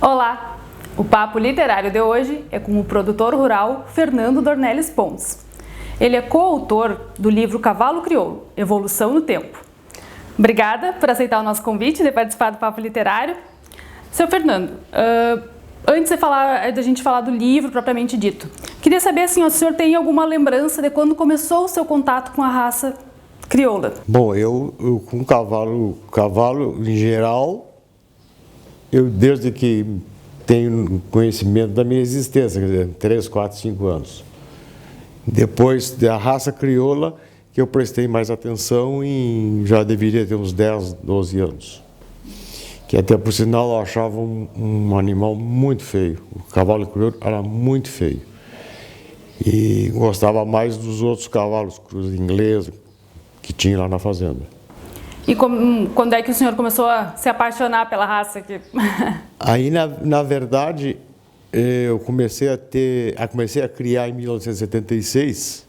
Olá! O papo literário de hoje é com o produtor rural Fernando Dornelles Pons. Ele é coautor do livro Cavalo Crioulo, Evolução no Tempo. Obrigada por aceitar o nosso convite de participar do papo literário. Seu Fernando, antes de a gente falar do livro propriamente dito, queria saber se o senhor tem alguma lembrança de quando começou o seu contato com a raça crioula. Bom, eu com cavalo em geral, eu desde que tenho conhecimento da minha existência, quer dizer, 3, 4, 5 anos. Depois da raça crioula, que eu prestei mais atenção e já deveria ter uns 10, 12 anos. Que até por sinal eu achava um animal muito feio. O cavalo crioulo era muito feio. E gostava mais dos outros cavalos, cruz inglesa, que tinha lá na fazenda. E quando é que o senhor começou a se apaixonar pela raça aqui? Aí, na verdade, eu comecei a criar em 1976,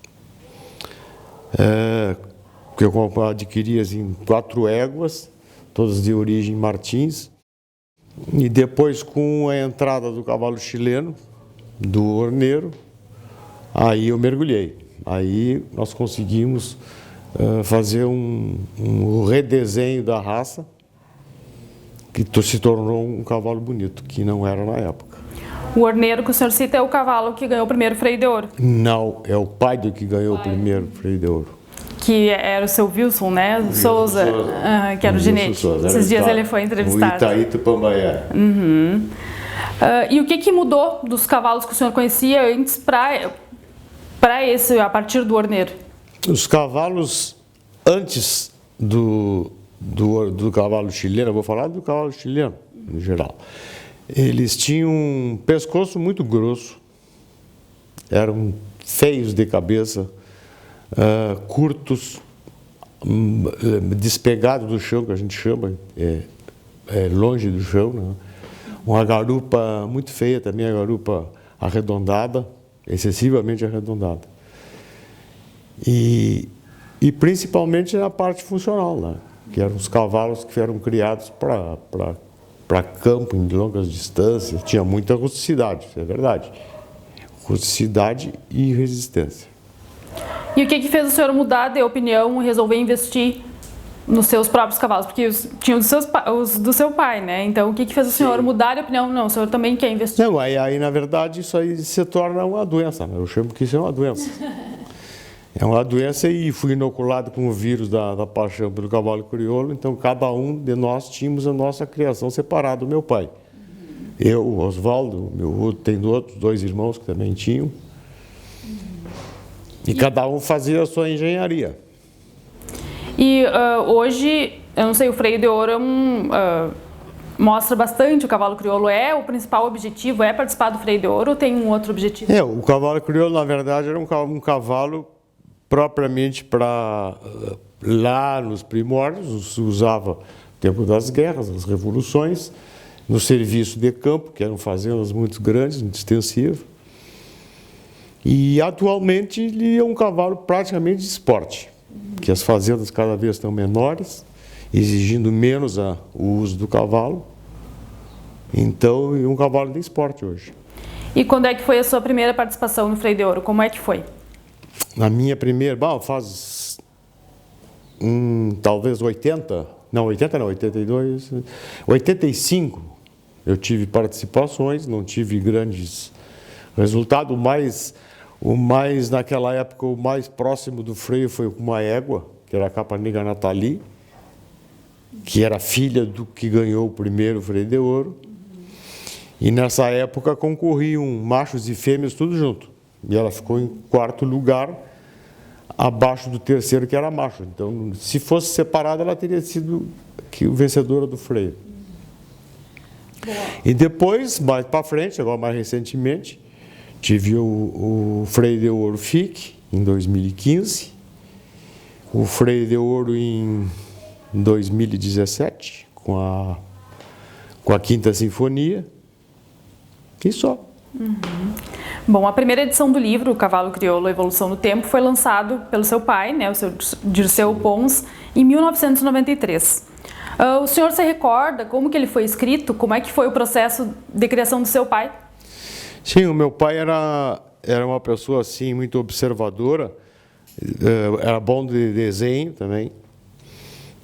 que eu adquiri assim, 4 éguas, todas de origem Martins. E depois, com a entrada do cavalo chileno, do Horneiro, aí eu mergulhei. Aí nós conseguimos fazer um redesenho da raça, que se tornou um cavalo bonito, que não era na época. O Horneiro que o senhor cita é o cavalo que ganhou o primeiro freio de ouro? Não, é o pai do que ganhou o primeiro freio de ouro. Que era o seu Wilson, né? O Souza, que era o ginete. Esses dias ele foi entrevistado. O Itaí Tupambaé. Uhum. E o que mudou dos cavalos que o senhor conhecia antes para esse, a partir do Horneiro? Os cavalos antes do cavalo chileno, eu vou falar do cavalo chileno, em geral, eles tinham um pescoço muito grosso, eram feios de cabeça, curtos, despegados do chão, que a gente chama, longe do chão, né? Uma garupa muito feia também, a garupa arredondada, excessivamente arredondada. E principalmente na parte funcional, né? Que eram os cavalos que eram criados para campo em longas distâncias. Tinha muita rusticidade, isso é verdade. Rusticidade e resistência. E o que fez o senhor mudar de opinião e resolver investir nos seus próprios cavalos? Porque tinham os do seu pai, né? Então, o que fez o senhor mudar de opinião? Não, o senhor também quer investir. Não, aí na verdade, isso aí se torna uma doença, né? Eu chamo que isso é uma doença. É uma doença e fui inoculado com o vírus da paixão pelo cavalo crioulo, então cada um de nós tínhamos a nossa criação separada do meu pai. Eu, o Oswaldo, tem outros 2 irmãos que também tinham. E cada um fazia a sua engenharia. E hoje, eu não sei, o freio de ouro mostra bastante o cavalo crioulo. É o principal objetivo, é participar do freio de ouro ou tem um outro objetivo? O cavalo crioulo, na verdade, era um cavalo propriamente para lá nos primórdios, usava no tempo das guerras, das revoluções, no serviço de campo, que eram fazendas muito grandes, muito extensivas. E atualmente ele é um cavalo praticamente de esporte, porque as fazendas cada vez estão menores, exigindo menos o uso do cavalo. Então é um cavalo de esporte hoje. E quando é que foi a sua primeira participação no freio de ouro? Como é que foi? Na minha primeira, faz talvez 85, eu tive participações, não tive grandes resultados, o mais naquela época, o mais próximo do freio foi uma égua, que era a Caparica Nathalie, que era filha do que ganhou o primeiro freio de ouro, e nessa época concorriam machos e fêmeas tudo junto. E ela ficou em 4º lugar, abaixo do terceiro, que era macho. Então, se fosse separada, ela teria sido vencedora do freio. E depois, mais para frente, agora mais recentemente, tive o freio de ouro FIC, em 2015, o freio de ouro em 2017, com a 5ª Sinfonia, e só. Uhum. Bom, a primeira edição do livro, O Cavalo Crioulo, Evolução no Tempo, foi lançado pelo seu pai, né, o seu Dirceu Pons, em 1993. O senhor se recorda como que ele foi escrito? Como é que foi o processo de criação do seu pai? Sim, o meu pai era uma pessoa assim muito observadora, era bom de desenho também.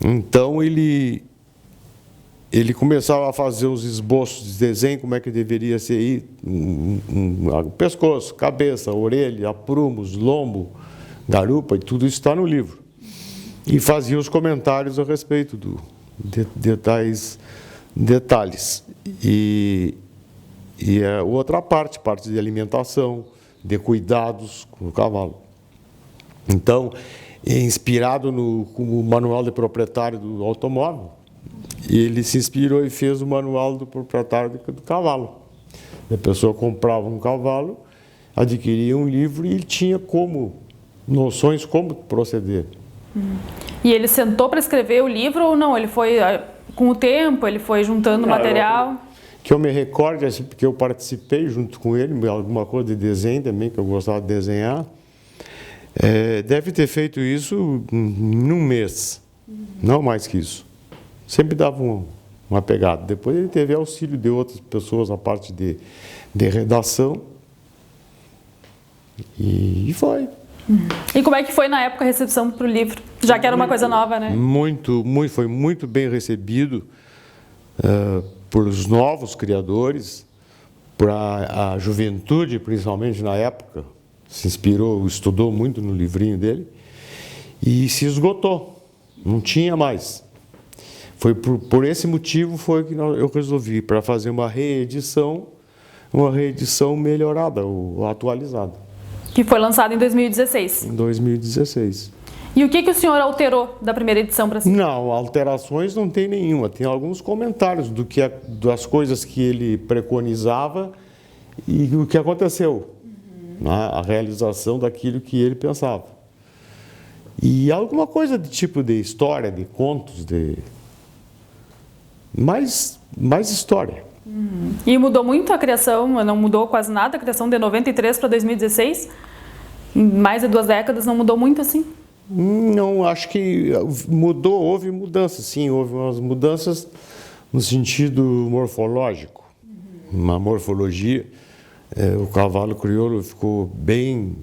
Então ele começava a fazer os esboços de desenho, como é que deveria ser pescoço, cabeça, orelha, aprumos, lombo, garupa, e tudo isso está no livro. E fazia os comentários a respeito de tais detalhes. E a outra parte de alimentação, de cuidados com o cavalo. Então, inspirado no manual de proprietário do automóvel, ele se inspirou e fez o manual do proprietário do cavalo. A pessoa comprava um cavalo, adquiria um livro e ele tinha noções como proceder. E ele sentou para escrever o livro ou não? Ele foi, com o tempo, ele foi juntando material? Que eu me recorde, assim, porque eu participei junto com ele, alguma coisa de desenho também, que eu gostava de desenhar. Deve ter feito isso num mês, não mais que isso. Sempre dava uma pegada. Depois ele teve auxílio de outras pessoas, a parte de redação. E foi. E como é que foi na época a recepção para o livro? Já que era uma coisa nova, né? Foi muito bem recebido por os novos criadores, por a juventude, principalmente na época. Se inspirou, estudou muito no livrinho dele e se esgotou. Não tinha mais. Foi por esse motivo foi que eu resolvi para fazer uma reedição melhorada ou atualizada. Que foi lançado em 2016. Em 2016. E o que o senhor alterou da primeira edição para si? Não, alterações não tem nenhuma. Tem alguns comentários das coisas que ele preconizava e o que aconteceu. A realização daquilo que ele pensava. E alguma coisa de tipo de história, de contos, mais história. E mudou muito a criação, não mudou quase nada, a criação de 93 para 2016? Em mais de 2 décadas não mudou muito assim? Não, acho que mudou, houve mudanças, sim, houve umas mudanças no sentido morfológico, uma morfologia. O cavalo crioulo ficou bem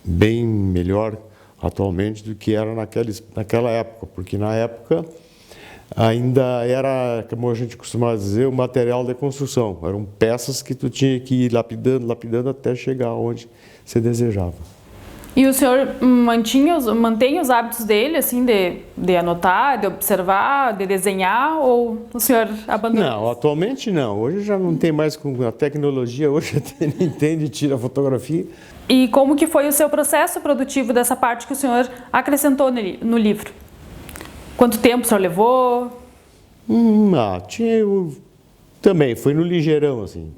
melhor atualmente do que era naquela época, porque na época ainda era, como a gente costumava dizer, o material de construção. Eram peças que tu tinha que ir lapidando até chegar onde você desejava. E o senhor mantém os hábitos dele, assim, de anotar, de observar, de desenhar, ou o senhor abandonou? Não, atualmente não. Hoje já não tem mais com a tecnologia, hoje até nem entende e tira a fotografia. E como que foi o seu processo produtivo dessa parte que o senhor acrescentou no livro? Quanto tempo o senhor levou? Também, foi no ligeirão, assim.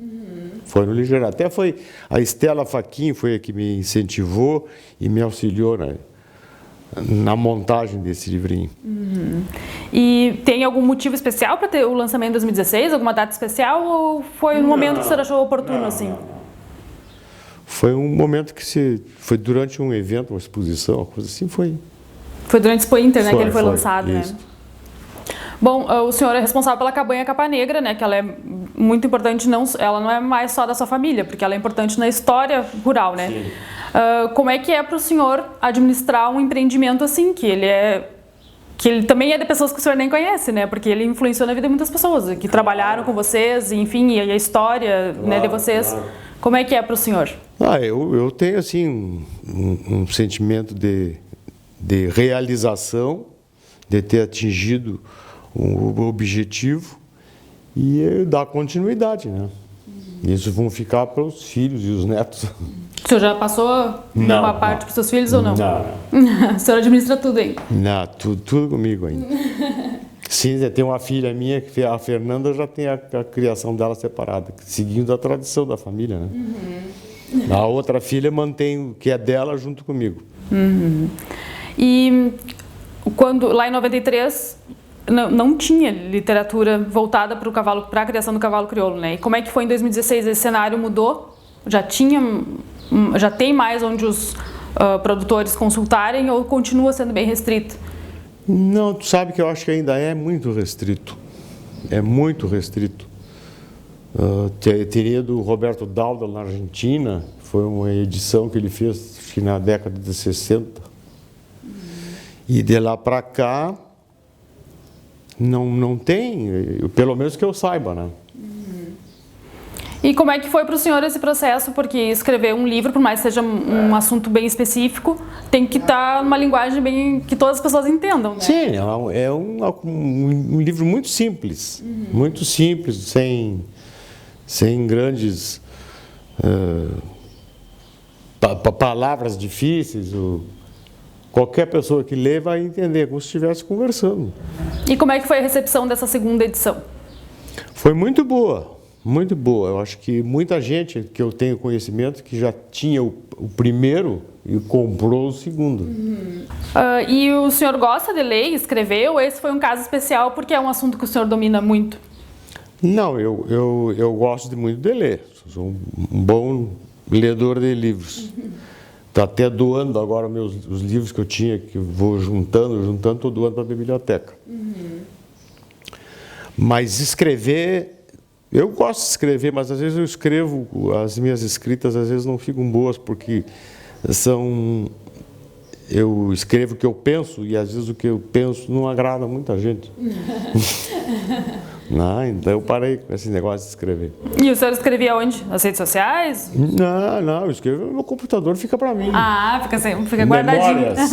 Foi no ligeirão. Até foi a Estela Fachin foi a que me incentivou e me auxiliou na montagem desse livrinho. E tem algum motivo especial para ter o lançamento em 2016? Alguma data especial? Ou foi um momento que o senhor achou oportuno, assim? Foi um momento foi durante um evento, uma exposição, uma coisa assim, foi. Foi durante a Expo Inter, né, que ele foi lançado, isso. né? Bom, o senhor é responsável pela Cabanha Capa Negra, né, que ela é muito importante, ela não é mais só da sua família, porque ela é importante na história rural, né? Como é que é para o senhor administrar um empreendimento assim, que ele também é de pessoas que o senhor nem conhece, né? Porque ele influenciou na vida de muitas pessoas, que trabalharam com vocês, enfim, e a história, né, de vocês. Claro. Como é que é para o senhor? Eu tenho, assim, um sentimento de realização, de ter atingido o objetivo e dar continuidade, né? Isso vão ficar para os filhos e os netos. O senhor já passou uma parte para os seus filhos ou não? Não. O senhor administra tudo aí? Não, tudo comigo ainda. Sim, tem uma filha minha, a Fernanda, já tem a criação dela separada, seguindo a tradição da família, né? A outra filha mantém o que é dela junto comigo. E lá em 93 não tinha literatura voltada para a criação do cavalo crioulo, né? E como é que foi em 2016? Esse cenário mudou? Já tem mais onde os produtores consultarem ou continua sendo bem restrito? Não, tu sabe que eu acho que ainda é muito restrito. É muito restrito. Teria do Roberto Dalda na Argentina, foi uma edição que ele fez acho que na década de 60. E de lá para cá, não tem, pelo menos que eu saiba, né? E como é que foi para o senhor esse processo? Porque escrever um livro, por mais que seja um assunto bem específico, tem que estar numa linguagem bem que todas as pessoas entendam, né? Sim, é um livro muito simples, sem grandes palavras difíceis. Qualquer pessoa que lê vai entender, como se estivesse conversando. E como é que foi a recepção dessa segunda edição? Foi muito boa. Muito boa. Eu acho que muita gente que eu tenho conhecimento que já tinha o primeiro e comprou o segundo. E o senhor gosta de ler e escrever, ou esse foi um caso especial porque é um assunto que o senhor domina muito? Não, eu gosto muito de ler. Sou um bom ledor de livros. Estou até doando agora os livros que eu tinha, que eu vou juntando, estou doando para a biblioteca. Mas escrever... Eu gosto de escrever, mas às vezes eu escrevo, as minhas escritas às vezes não ficam boas, porque eu escrevo o que eu penso e às vezes o que eu penso não agrada muita gente. Então eu parei com esse negócio de escrever. E o senhor escrevia onde? Nas redes sociais? Não, eu escrevo no meu computador, fica para mim. Fica guardadinho. Memórias.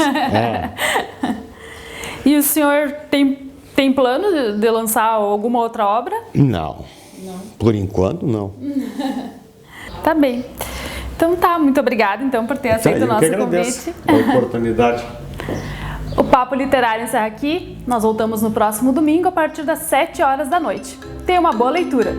E o senhor tem plano de lançar alguma outra obra? Não. Por enquanto, não. Tá bem. Então muito obrigada então por ter aceito o nosso convite. A oportunidade. O Papo Literário encerra aqui. Nós voltamos no próximo domingo a partir das 7 horas da noite. Tenha uma boa leitura.